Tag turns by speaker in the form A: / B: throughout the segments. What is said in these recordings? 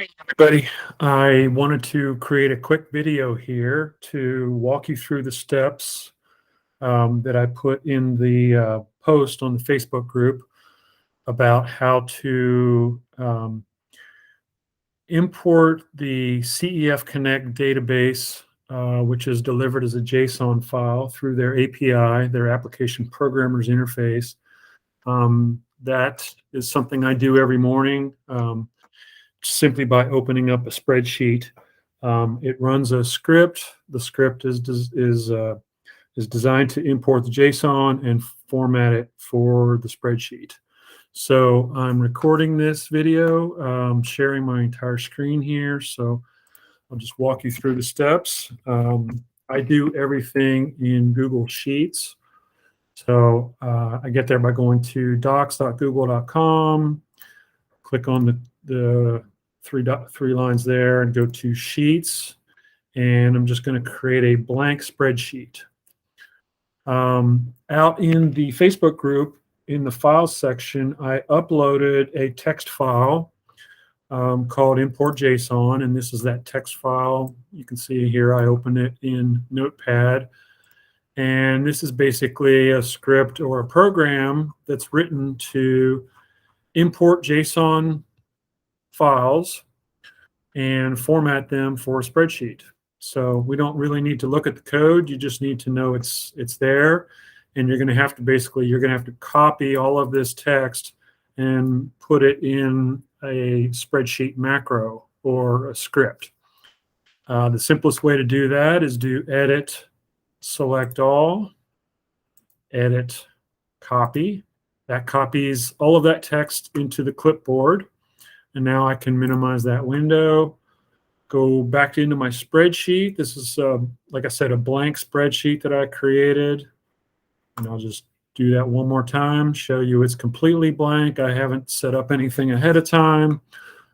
A: Hey everybody, I wanted to create a quick video here to walk you through the steps that I put in the post on the Facebook group about how to import the CEFConnect database, which is delivered as a JSON file through their API, their application programmers interface. That is something I do every morning. Simply by opening up a spreadsheet. It runs a script. The script is designed to import the JSON and format it for the spreadsheet. So I'm recording this video, sharing my entire screen here. So I'll just walk you through the steps. I do everything in Google Sheets. So I get there by going to docs.google.com, click on the three lines there and go to Sheets, and I'm just going to create a blank spreadsheet. Out in the Facebook group, in the Files section, I uploaded a text file called import JSON, and this is that text file. You can see here I opened it in Notepad, and this is basically a script or a program that's written to import JSON files and format them for a spreadsheet. So we don't really need to look at the code. You just need to know it's there, and you're going to have to copy all of this text and put it in a spreadsheet macro or a script. The simplest way to do that is do edit, select all, edit, copy. That copies all of that text into the clipboard. And now I can minimize that window, go back into my spreadsheet. This is, like I said, a blank spreadsheet that I created. And I'll just do that one more time, show you it's completely blank. I haven't set up anything ahead of time.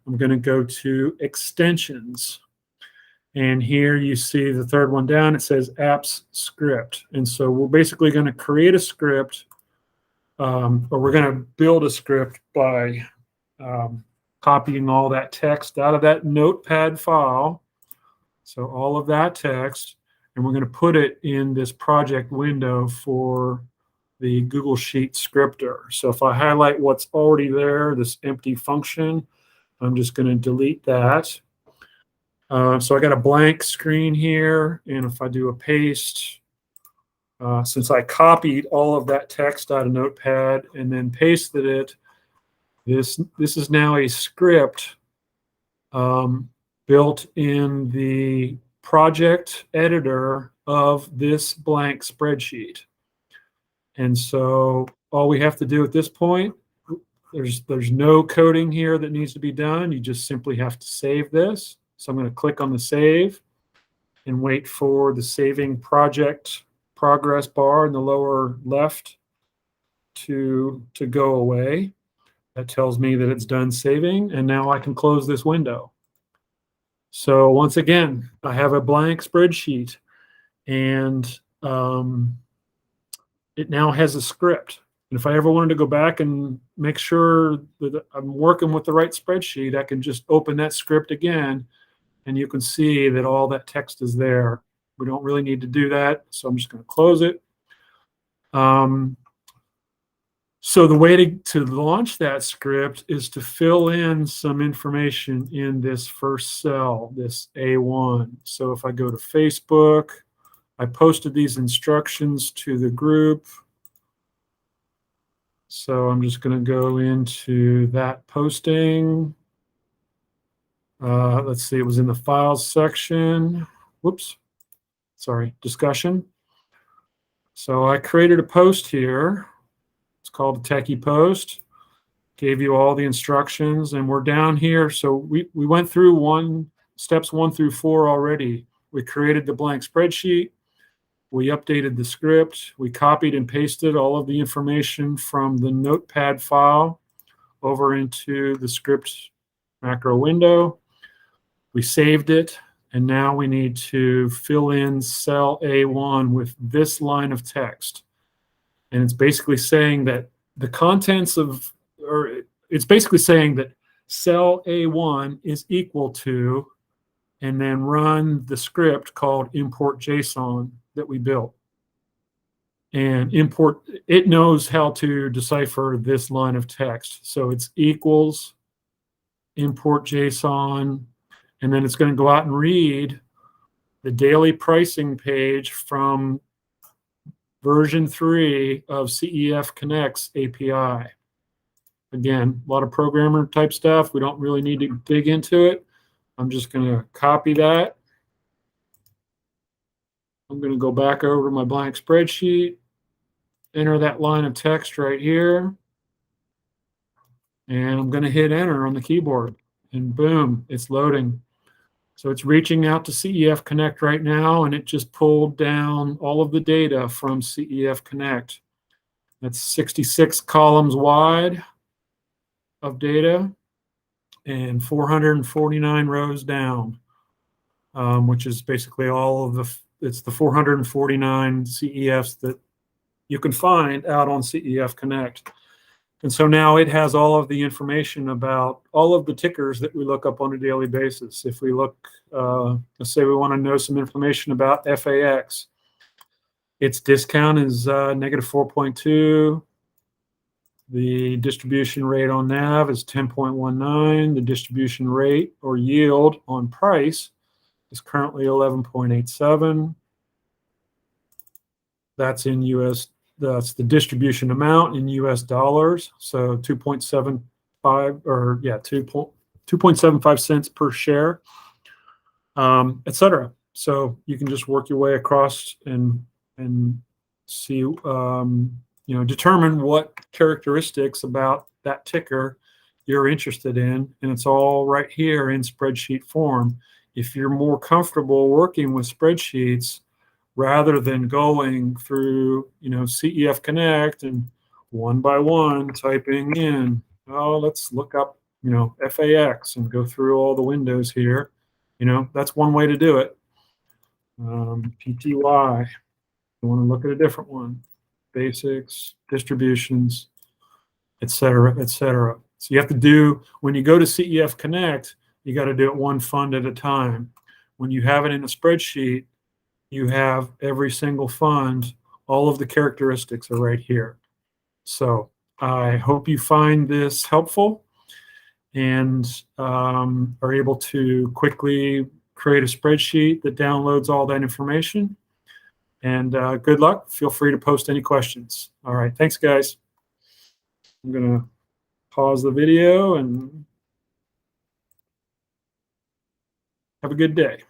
A: I'm going to go to extensions. And here you see the third one down. It says apps script. And so we're basically going to create a script, or we're going to build a script by copying all that text out of that Notepad file. So all of that text, and we're going to put it in this project window for the Google Sheet scripter. So if I highlight what's already there, this empty function, I'm just going to delete that. So I got a blank screen here, and if I do a paste, since I copied all of that text out of Notepad and then pasted it, this is now a script built in the project editor of this blank spreadsheet. And so all we have to do at this point, there's no coding here that needs to be done. You just simply have to save this. So I'm going to click on the save and wait for the saving project progress bar in the lower left to go away. That tells me that it's done saving, and now I can close this window. So once again, I have a blank spreadsheet, and it now has a script. And if I ever wanted to go back and make sure that I'm working with the right spreadsheet, I can just open that script again, and you can see that all that text is there. We don't really need to do that, so I'm just going to close it. So the way to launch that script is to fill in some information in this first cell, this A1. So if I go to Facebook, I posted these instructions to the group. So I'm just going to go into that posting. Let's see, it was in the files section. Whoops, sorry, discussion. So I created a post here. It's called a techie post. Gave you all the instructions, and we're down here. So we went through steps 1 through 4 already. We created the blank spreadsheet. We updated the script. We copied and pasted all of the information from the Notepad file over into the script macro window. We saved it, and now we need to fill in cell A1 with this line of text. And it's basically saying that the contents of, or it's basically saying that cell A1 is equal to, and then run the script called import JSON that we built. And it knows how to decipher this line of text. So it's equals import JSON, and then it's going to go out and read the daily pricing page from version 3 of CEFConnect's API. Again, a lot of programmer type stuff. We don't really need to dig into it. I'm just going to copy that. I'm going to go back over to my blank spreadsheet, enter that line of text right here, and I'm going to hit enter on the keyboard, and boom, it's loading. So it's reaching out to CEFConnect right now, and it just pulled down all of the data from CEFConnect. That's 66 columns wide of data and 449 rows down, which is basically all of it's the 449 CEFs that you can find out on CEFConnect. And so now it has all of the information about all of the tickers that we look up on a daily basis. If we look, let's say we want to know some information about FAX, its discount is negative 4.2. The distribution rate on NAV is 10.19. The distribution rate or yield on price is currently 11.87. That's in US. That's the distribution amount in US dollars. So 2.75 or yeah, 2.75 cents per share, etc. So you can just work your way across and see, determine what characteristics about that ticker you're interested in, and it's all right here in spreadsheet form. If you're more comfortable working with spreadsheets rather than going through, CEFConnect and one by one typing in, oh, let's look up, FAX and go through all the windows here. That's one way to do it. PTY, you want to look at a different one. Basics, distributions, et cetera, et cetera. So you have to do, when you go to CEFConnect, you got to do it one fund at a time. When you have it in a spreadsheet, you have every single fund, all of the characteristics are right here. So I hope you find this helpful and are able to quickly create a spreadsheet that downloads all that information. And good luck. Feel free to post any questions. All right. Thanks, guys. I'm going to pause the video and have a good day.